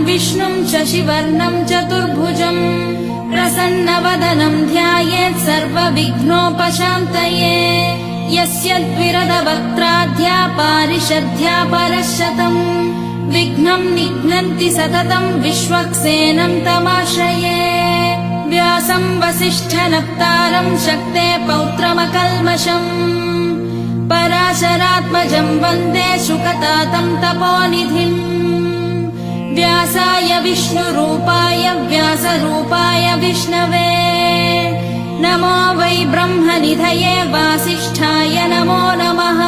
विष्णुं शशिवर्णं चतुर्भुजम् प्रसन्नवदनं ध्यायेत् सर्वविघ्नोपशान्तये यस्य द्विरदवक्त्राद्या पारिषद्या परशतम् विघ्नं निघ्नन्ति सततं विश्वक्सेनं तमाश्रये व्यासं वसिष्ठनप्तारं शक्ते पौत्रमकल्मषम् पराशरात्मजं वन्दे शुकतातं तपोनिधिम् व्यासाय विष्णुरूपाय व्यासरूपाय विष्णवे नमो वै ब्रह्मनिधये वासिष्ठाय नमो नमः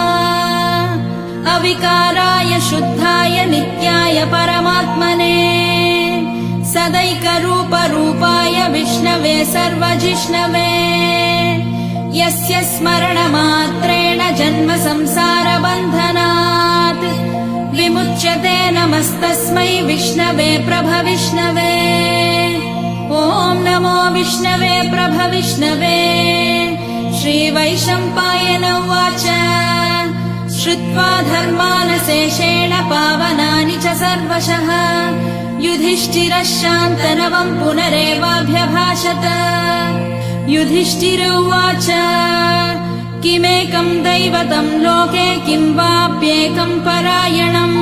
अविकाराय शुद्धाय नित्याय परमात्मने सदैकरूपरूपाय विष्णवे सर्वजिष्णवे यस्य स्मरणमात्रेण जन्म संसारबन्धनात् विमुच्यते नमस्तस्मै विष्णवे प्रभविष्णवे ॐ नमो विष्णवे प्रभविष्णवे श्रीवैशम्पायन उवाच श्रुत्वा धर्मानशेषेण पावनानि च सर्वशः युधिष्ठिरः शान्तनवं पुनरेवाभ्यभाषत युधिष्ठिर उवाच किमेकं दैवतं लोके किं वाप्येकं परायणम्